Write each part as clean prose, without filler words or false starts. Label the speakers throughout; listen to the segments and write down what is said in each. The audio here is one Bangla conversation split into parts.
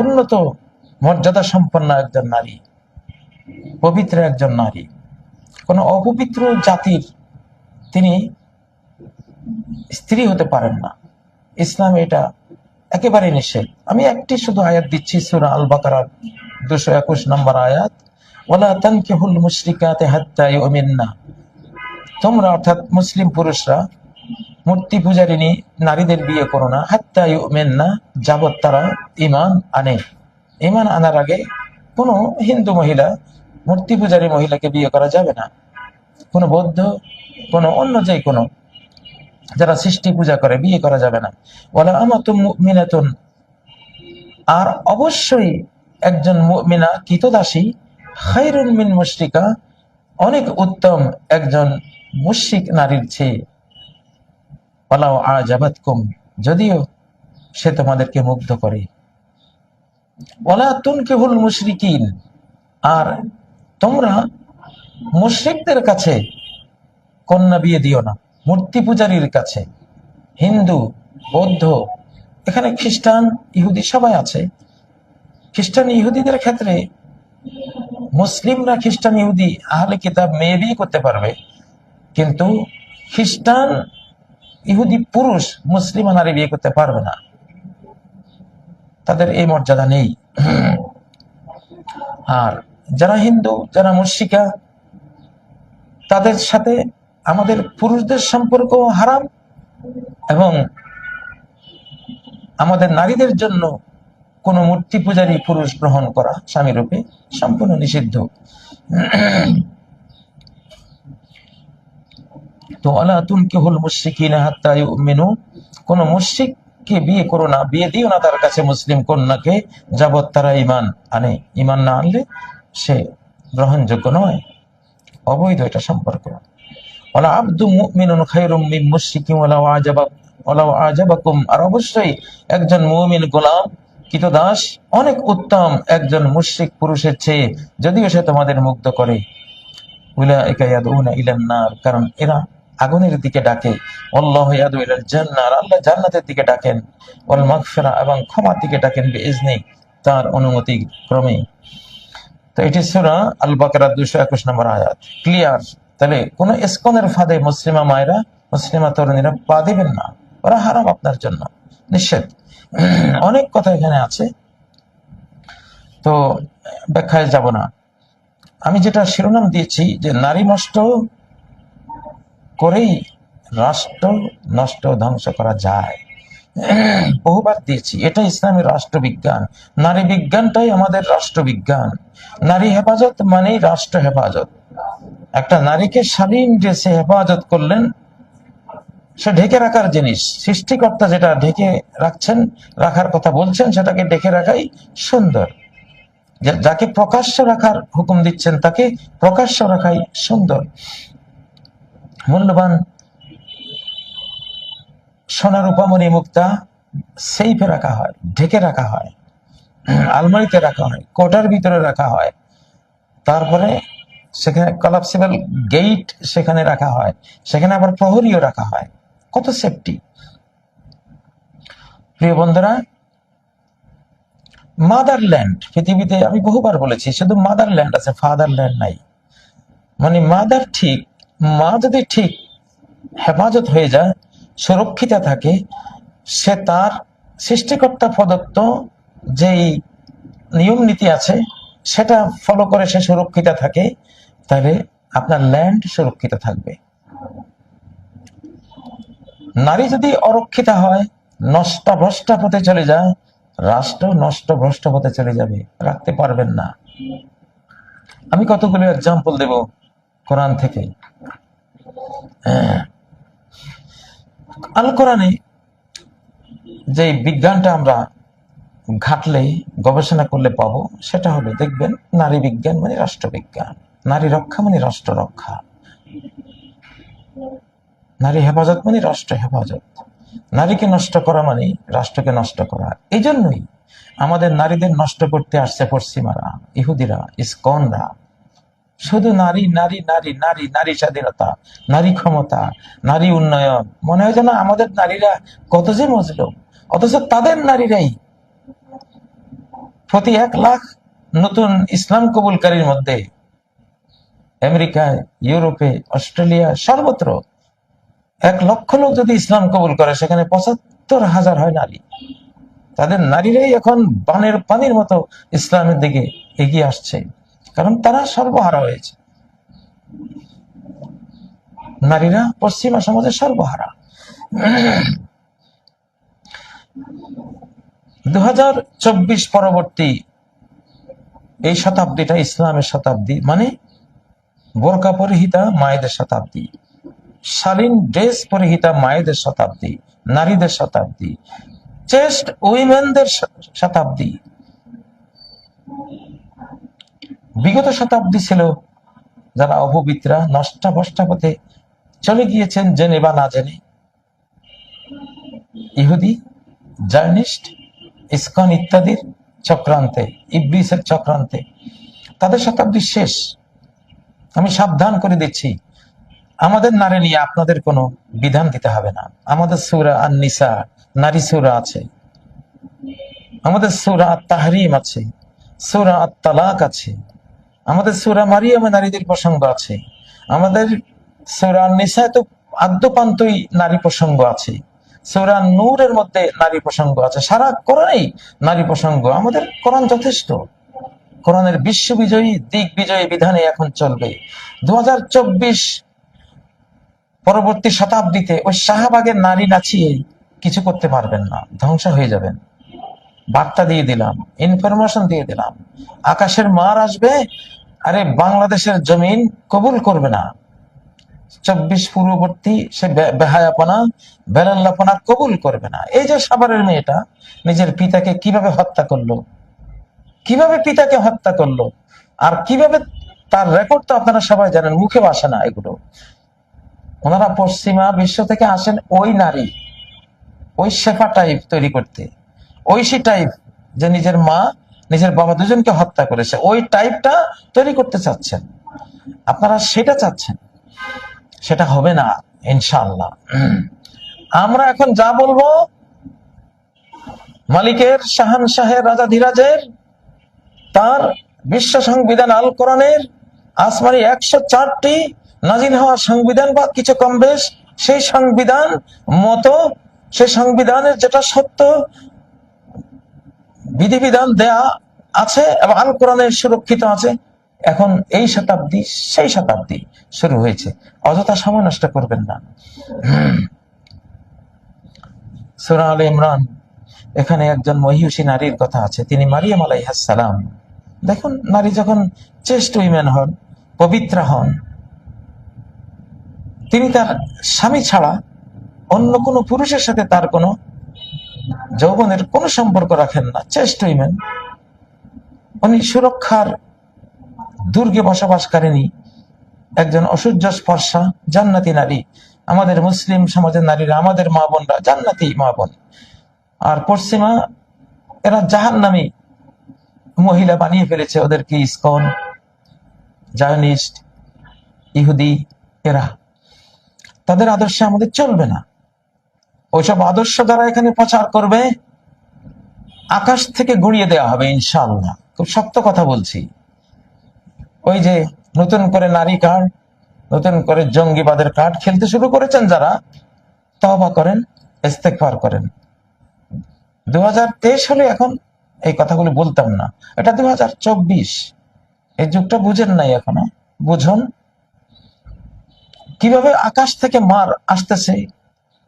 Speaker 1: উন্নত মর্যাদা সম্পন্ন একজন নারী, পবিত্র একজন নারী। কোন অপবিত্র জাতির তিনি স্ত্রী হতে পারেন না। ইসলাম এটা একেবারে নিষেধ। আমি একটি শুধু আয়াত দিচ্ছি, সূরা আল বাকারার 221 নম্বর আয়াত, ওয়ালা তানকিহুল মুশরিকাতি হাত্তা ইউমিননা। তোমরা অর্থাৎ মুসলিম পুরুষরা মূর্তি পূজারিনী নারীদের বিয়ে করো না, হাত্তা ইউমিননা, যাবত তারা ঈমান আনে। ঈমান আনার আগে কোনো হিন্দু মহিলা, মূর্তি পূজারী মহিলাকে বিয়ে করা যাবে না। কোনো বৌদ্ধ, কোনো অন্য যে কোনো যারা সৃষ্টি পূজা করে বিয়ে করা যাবে না। ওয়ালা আমাতুম মুমিনাতুন, আর অবশ্যই একজন মুমিনা কৃতদাসী, খায়রুন মিন মুশরিকা, অনেক উত্তম একজন মুশরিক নারীর চেয়ে। ওয়ালাউ আজাবাতকুম, যদিও সে তোমাদেরকে মুগ্ধ করে। ওয়ালা তুনকিহুল মুশরিকিন, আর তোমরা মুশরিকদের কাছে কন্যা বিয়ে দিও না, মূর্তি পূজারীর কাছে। হিন্দু, বৌদ্ধ, এখানে খ্রিস্টান, ইহুদি সবাই আছে। খ্রিস্টান ইহুদিদের ক্ষেত্রে মুসলিমরা খ্রিস্টান ইহুদি আহলে কিতাব মেয়ে বিয়ে করতে পারবে, কিন্তু খ্রিস্টান ইহুদি পুরুষ মুসলিম নারী বিয়ে করতে পারবে না, তাদের এই মর্যাদা নেই। আর যারা হিন্দু, যারা মুশরিকা, তাদের সাথে আমাদের পুরুষদের সম্পর্ক হারাম, এবং আমাদের নারীদের জন্য কোন মূর্তি পূজারী পুরুষ গ্রহণ করা স্বামী রূপে সম্পূর্ণ নিষিদ্ধ। তো আলা তুনকিহুল মুশরিকিনা হাত্তা ইউমিনু, কোন মুশরিককে বিয়ে করো না, বিয়ে দিও না তার কাছে মুসলিম কন্যাকে, যাবত তারা ঈমান আনে। ঈমান না আনলে সে গ্রহণযোগ্য নয়, অবৈধ এটা সম্পর্ক। ওয়ালা আবদু মুমিনুন খায়রুম মিন মুশরিকিন ওয়ালাউ আজাবাকুম, আর অবশ্যই একজন মুমিন গোলাম, কৃতদাস, অনেক উত্তম একজন মুশরিক পুরুষের চেয়ে, যদিও সে তোমাদের মুগ্ধ করে। উলাইকা ইয়াদউনা ইলান নার, কারণ এরা আগুনের দিকে ডাকে। আল্লাহু ইয়াদউ ইলাল জান্নাহ, আল্লাহ জান্নাতের দিকে ডাকেন। ওয়াল মাগফিরা, এবং ক্ষমার দিকে ডাকেন, বিইজনি, তার অনুমতি ক্রমে। তো এটি সূরা আল বাকারা 221 নম্বর আয়াত। ক্লিয়ার? তাহলে কোন ইসকনের ফাঁদে মুসলিমা মায়েরা, মুসলিমা তরুণীরা পা দিবেন না, ওরা হারাম, আপনার জন্য নিষেধ। অনেক কথা এখানে আছে, তো ব্যাখ্যায় যাব না। আমি যেটা শিরোনাম দিয়েছি যে নারী নষ্ট করেই রাষ্ট্র নষ্ট, ধ্বংস করা যায়, বহুবার দিয়েছি। এটা ইসলামের রাষ্ট্রবিজ্ঞান, নারী বিজ্ঞানটাই আমাদের রাষ্ট্রবিজ্ঞান। নারী হেফাজত মানেই রাষ্ট্র হেফাজত। একটা নারীকে শালীন ড্রেসে হেফাজত করলেন, সে ঢেকে রাখার জিনিস। সৃষ্টিকর্তা যেটা ঢেকে রাখছেন, রাখার কথা বলছেন, সেটাকে ঢেকে রাখাই সুন্দর। যাকে প্রকাশ্য রাখার হুকুম দিচ্ছেন, তাকে প্রকাশ্য রাখাই সুন্দর। মূল্যবান সোনা, রূপামণি, মুক্তা সেইফে রাখা হয়, ঢেকে রাখা হয়, আলমারিতে রাখা হয়, কোটার ভিতরে রাখা হয়, তারপরে সেখানে কলাপসিবল গেট সেখানে রাখা হয়, সেখানে আবার প্রহরীও রাখা হয়। কত সেফটি! প্রিয় বন্ধুরা, মাদারল্যান্ড পৃথিবীতে, আমি বহুবার বলেছি, শুধু মাদারল্যান্ড আছে, ফাদারল্যান্ড নাই। মানে মাদার ঠিক, মা যদি ঠিক হেফাজত হয়ে যায়, সুরক্ষিত থাকে, সে তার সৃষ্টিকর্তা প্রদত্ত যেই নিয়ম নীতি আছে সেটা ফলো করে সে সুরক্ষিত থাকে, তাহলে আপনার ল্যান্ড সুরক্ষিত থাকবে। নারী যদি অরক্ষিত হয়, নষ্ট ভ্রষ্ট পথে চলে যায়, রাষ্ট্র নষ্ট ভ্রষ্ট পথে চলে যাবে, রাখতে পারবেন না। আমি কতগুলো এক্সাম্পল দেব কোরআন থেকে। আল কোরআনে যে বিজ্ঞানটা আমরা ঘাটলে, গবেষণা করলে পাবো, সেটা হলো, দেখবেন, নারী বিজ্ঞান মানে রাষ্ট্রবিজ্ঞান, নারী রক্ষা মানে রাষ্ট্র রক্ষা, নারী হেফাজত মানে রাষ্ট্র হেফাজত, নারীকে নষ্ট করা মানে রাষ্ট্রকে নষ্ট করা। এই জন্যই আমাদের নারীদের নষ্ট করতে আসছে পশ্চিমারা, ইহুদিরা, ইসকনরা। শুধু নারী নারী নারী নারী, নারী স্বাধীনতা, নারী ক্ষমতা, নারী উন্নয়ন, মনে হয় যেন আমাদের নারীরা কত যে মজলুম, অথচ তাদের নারীরাই প্রতি 1 লাখ নতুন ইসলাম কবুলকারীর মধ্যে আমেরিকায়, ইউরোপে, অস্ট্রেলিয়া, সর্বত্র 1 লক্ষ লোক যদি ইসলাম কবুল করে, সেখানে 75,000 হয় নারী। তাদের নারীরাই এখন বানের পানির মতো ইসলামের দিকে এগিয়ে আসছে, কারণ তারা সর্বহারা হয়েছে। নারীরা পশ্চিমা সমাজের সর্বহারা। 2024 পরবর্তী এই শতাব্দীটা ইসলামের শতাব্দী, মানে বোরকা পরিহিতা মায়েদের শতাব্দী, শালীন ড্রেস পরিহিতা মায়েদের শতাব্দী, নারীদের শতাব্দী, চেস্ট উইমেনদের শতাব্দী। বিগত শতাব্দী ছিল যারা অপবিত্রা, নষ্টা ভ্রষ্টা পথে চলে গিয়েছেন জেনে বা না জেনে, ইহুদি, জায়নিস্ট, ইসকন ইত্যাদির চক্রান্তে, ইবলিসের চক্রান্তে। তাদের শতাব্দী শেষ। আমি সাবধান করে দিচ্ছি, আমাদের নারী নিয়ে আপনাদের কোনো বিধান দিতে হবে না। আমাদের সূরা আন-নিসা নারী সূরা আছে, আমাদের সূরা আত-তাহরিম আছে, সূরা আত-তালাক আছে, আমাদের সূরা মারিয়ামে নারীদের প্রসঙ্গ আছে, আমাদের সূরা আন-নিসা তো আদ্যপান্তই নারী প্রসঙ্গ আছে, সূরা নূরের মধ্যে নারী প্রসঙ্গ আছে, সারা কোরআনেই নারী প্রসঙ্গ। আমাদের কোরআন যথেষ্ট। কোরআনের বিশ্ববিজয়ী, দিগ্বিজয়ী বিধানে এখন চলবে। 2024 পরবর্তী শতাব্দীতে ওই শাহবাগের নারী নাচিয়ে কিছু করতে পারবেন না, ধ্বংস হয়ে যাবেন। বার্তা দিয়ে দিলাম, ইনফরমেশন দিয়ে দিলাম। আকাশের মার আসবে, আরে বাংলাদেশের জমিন কবুল করবে না। 24 পূর্ববর্তী সে বেহায়াপনা, বেলাল্লাপনা কবুল করবে না। এই যে সাভারের মেয়েটা নিজের পিতাকে কিভাবে হত্যা করলো, কিভাবে পিতাকে হত্যা করলো, আর কিভাবে তার রেকর্ড তো আপনারা সবাই জানেন, মুখেও আসে না এগুলো। ওনারা পশ্চিমা বিশ্ব থেকে আসেন ওই নারী, ওই শেফা টাইপ তৈরি করতে, ঐশী টাইপ, যে নিজের মা নিজের বাবা দুজনকে হত্যা করেছে, ওই টাইপটা তৈরি করতে চাচ্ছেন আপনারা। সেটা চাচ্ছেন, সেটা হবে না ইনশাআল্লাহ। আমরা এখন যা বলবো, মালিকের, শাহানশাহের, রাজাধিরাজের, তার বিশ্ব সংবিধান আল কোরআনের আসমানি 104টি নাজিল হওয়া সংবিধান বা কিছু কম বেশ, সেই সংবিধান মতো, সেই সংবিধানের যেটা সত্য বিধিবিধান দেয়া আছে এবং আল কোরআনে সুরক্ষিত আছে। এখন এই শতাব্দী সেই শতাব্দী শুরু হয়েছে, অযথা সময় নষ্ট করবেন না। সূরা আলে ইমরান, এখানে একজন মহিষী নারীর কথা আছে, তিনি মারিয়াম আলাইহিস সালাম। দেখুন, নারী যখন চেস্ট উইমেন হন, পবিত্রা হন, তিনি তার স্বামী ছাড়া অন্য কোনো পুরুষের সাথে তার কোনো যৌবনের কোনো সম্পর্ক রাখেন না। চেস্ট উইমেন, উনি সুরক্ষার দুর্গে বসবাসকারিনী, একজন অসূর্য স্পর্শা জান্নাতি নারী। আমাদের মুসলিম সমাজের নারীরা, আমাদের মা বোনরা জান্নাতি মা বোন। আর পশ্চিমা এরা জাহান্নামী মহিলা বানিয়ে ফেলেছে, ওদেরকে ইসকন, জায়নিস্ট, ইহুদি, এরা। তাদের আদর্শে আমাদের চলবে না। ওইসব আদর্শ যারা এখানে প্রচার করবে, আকাশ থেকে গড়িয়ে দেওয়া হবে ইনশাআল্লাহ। খুব শক্ত কথা বলছি। ওই যে নতুন করে নারী কার্ড, নতুন করে জঙ্গিবাদের কার্ড খেলতে শুরু করেছেন যারা, তওবা করেন, ইস্তেগফার করেন। 2023 হলে এখন এই কথাগুলো বলতাম না, এটা 2024। এই যুগটা বুঝেন নাই এখনো, বুঝুন। কিভাবে আকাশ থেকে মার আসতেছে,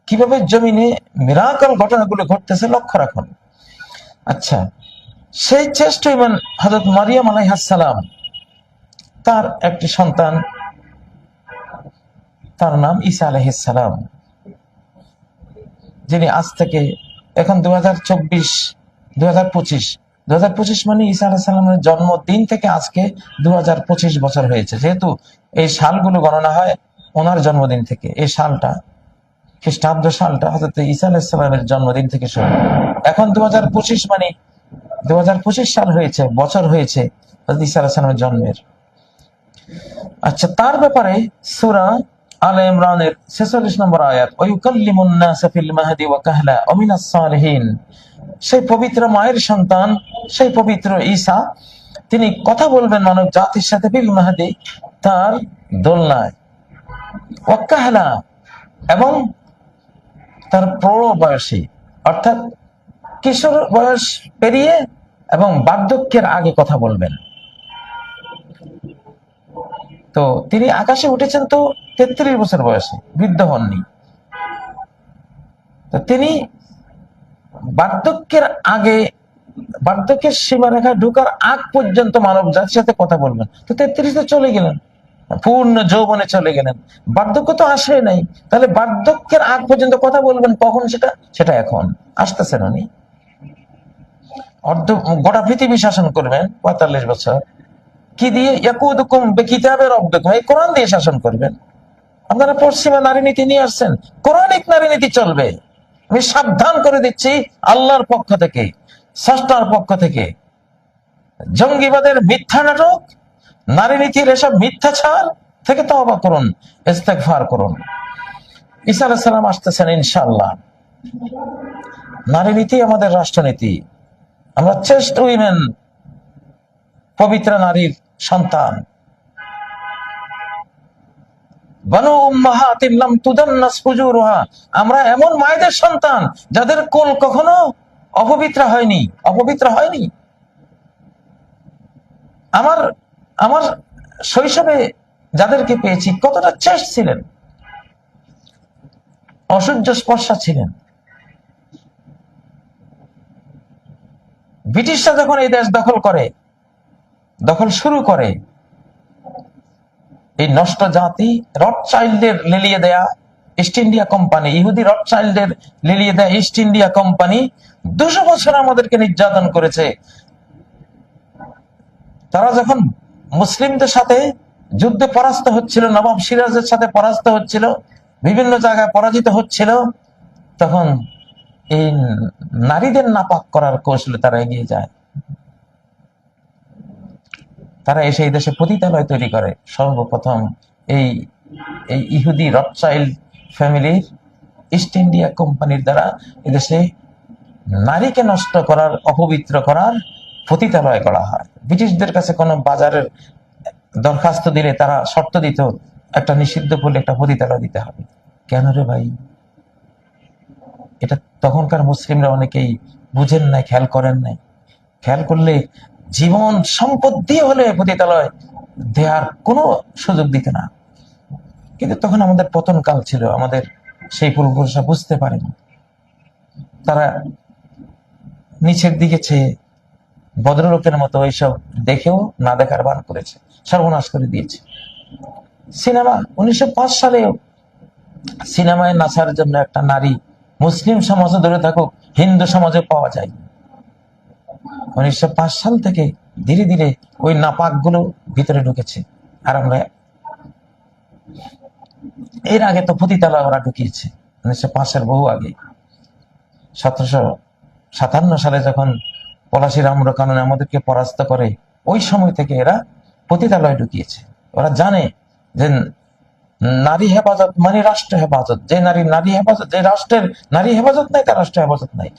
Speaker 1: কিভাবে জমিনে মিরাকল ঘটনাগুলো ঘটতেছে, লক্ষ্য রাখুন। আচ্ছা, সেই চেস্ট উইমেন হযরত মারিয়াম আলাইহিস সালাম, তার একটি সন্তান, তার নাম ঈসা আলাইহিস সালাম, যিনি আজ থেকে এখন 2024 মানে ঈসা আলাইহিস সালামের জন্মদিন থেকে আজকে 2025 বছর হয়েছে। যেহেতু এই সালগুলো গণনা হয় ওনার জন্মদিন থেকে, এই সালটা, খ্রিস্টাব্দ সালটা হযরত ঈসা আলাইহিস সালামের জন্মদিন থেকে শুরু। এখন 2025 মানে 2025 সাল হয়েছে, বছর হয়েছে হযরত ঈসা আলাইহিস সালামের জন্মের। আচ্ছা, তার ব্যাপারে সূরা আলে ইমরানের 46 নম্বর আয়াত, ওয়ায়ুকাল্লিমুন নাসা ফিল মাহদি ওয়া কাহলা ওয়া মিনাস সালিহিন, সেই পবিত্র মায়ের সন্তান, সেই পবিত্র ঈসা, তিনি কথা বলবেন মানব জাতির সাথে বিল মাহদি, তার দোলনায়, ওয়াক্কাহলা, এবং তার প্রৌঢ় বয়সী, অর্থাৎ কিশোর বয়স পেরিয়ে এবং বার্ধক্যের আগে কথা বলবেন। তো তিনি আকাশে উঠেছেন তো 33 বছর বয়সে, বৃদ্ধ হননি। তো তিনি বার্ধক্যের আগে, বার্ধক্যের সীমারেখায় ঢোকার আগ পর্যন্ত মানব জাতির সাথে কথা বলবেন। তো 33-এ চলে গেলেন, পূর্ণ যৌবনে চলে গেলেন, বার্ধক্য তো আসে নাই। তাহলে বার্ধক্যের আগ পর্যন্ত কথা বলবেন কখন? সেটা এখন আসতেছেন উনি। গোটা পৃথিবী শাসন করবেন 45 বছর। কি দিয়ে? ইয়াকুদুকুম বিকিতাবে রাব্বিকুম, এই কোরআন দিয়ে শাসন করবেন। আপনারা পশ্চিমা নারী নীতি নিয়ে আসছেন, কোরআনিক নারী নীতি চলবে। আমি সাবধান করে দিচ্ছি আল্লাহর পক্ষ থেকে, স্রষ্টার পক্ষ থেকে। জঙ্গিবাদের মিথ্যা নাটক, নারী নীতির এসব মিথ্যাচার থেকে তওবা করুন, ইস্তেগফার করুন। ঈসা আলাইহিস সালাম আসতেছেন ইনশাআল্লাহ। নারী নীতি আমাদের রাষ্ট্রনীতি। আমরা চেস্ট উইমেন, পবিত্র নারীর সন্তান। বানু উম্মাহাতিন লাম তুদান্নাস ফুজুরুহা, আমরা এমন মায়েদের সন্তান যাদের কোল কখনো অপবিত্র হয়নি। আমার শৈশবে যাদেরকে পেয়েছি কতটা চেষ্ট ছিলেন, অসহ্য স্পর্শা ছিলেন। ব্রিটিশরা যখন এই দেশ দখল শুরু করে, এই নষ্ট জাতি, রথচাইল্ডের লেলিয়ে দেয়া ইস্ট ইন্ডিয়া কোম্পানি, ইহুদি রথচাইল্ডের লেলিয়ে দেয়া ইস্ট ইন্ডিয়া কোম্পানি 200 বছর আমাদেরকে নির্যাতন করেছে। তারা যখন মুসলিমদের সাথে যুদ্ধে পরাস্ত হচ্ছিল, নবাব সিরাজের সাথে পরাস্ত হচ্ছিল, বিভিন্ন জায়গায় পরাজিত হচ্ছিল, তখন এই নারীদের নাপাক করার কৌশলে তারা এগিয়ে যায়। তারা এসে এই দেশে পতিতালয় তৈরি করে। সর্বপ্রথম এই ইহুদি রথচাইল্ড ফ্যামিলির, ইস্ট ইন্ডিয়া কোম্পানির দ্বারা এদেশে নারীকে নষ্ট করার, অপবিত্র করার পতিতালয় করা হয়। ব্রিটিশদের কাছে কোনো বাজারের দরখাস্ত দিলে তারা শর্ত দিত, একটা নিষিদ্ধ বলে একটা পতিতালয় দিতে হবে। কেন রে ভাই? এটা তখনকার মুসলিমরা অনেকেই বুঝেন নাই, খেয়াল করেন নাই। খেয়াল করলে জীবন সম্পদ দিয়ে হলে পতিতালয় দেওয়ার কোনো সুযোগ দিতে না। কিন্তু তখন আমাদের পতন কাল ছিল, আমাদের সেই পূর্বপুরুষরা বুঝতে পারেনি। তারা নিচের দিকে চেয়ে ভদ্রলোকের মতো এইসব দেখেও না দেখার ভান করেছে, সর্বনাশ করে দিয়েছে। সিনেমা 1905 সালেও সিনেমায় নাচার জন্য একটা নারী মুসলিম সমাজে ধরে থাকুক, হিন্দু সমাজে পাওয়া যায়। 1905 সাল থেকে ধীরে ধীরে ওই নাপাক গুলো ভিতরে ঢুকেছে। আর আমরা এর আগে তো পতিতালয় ওরা ঢুকিয়েছে 1905-এর বহু আগে। 1757 সালে যখন পলাশীর আম্র কাননে আমাদেরকে পরাস্ত করে, ওই সময় থেকে এরা পতিতালয় ঢুকিয়েছে। ওরা জানে যে নারী হেফাজত মানে রাষ্ট্র হেফাজত। যে নারী হেফাজত, যে রাষ্ট্রের নারী হেফাজত নাই, তার রাষ্ট্র হেফাজত নাই।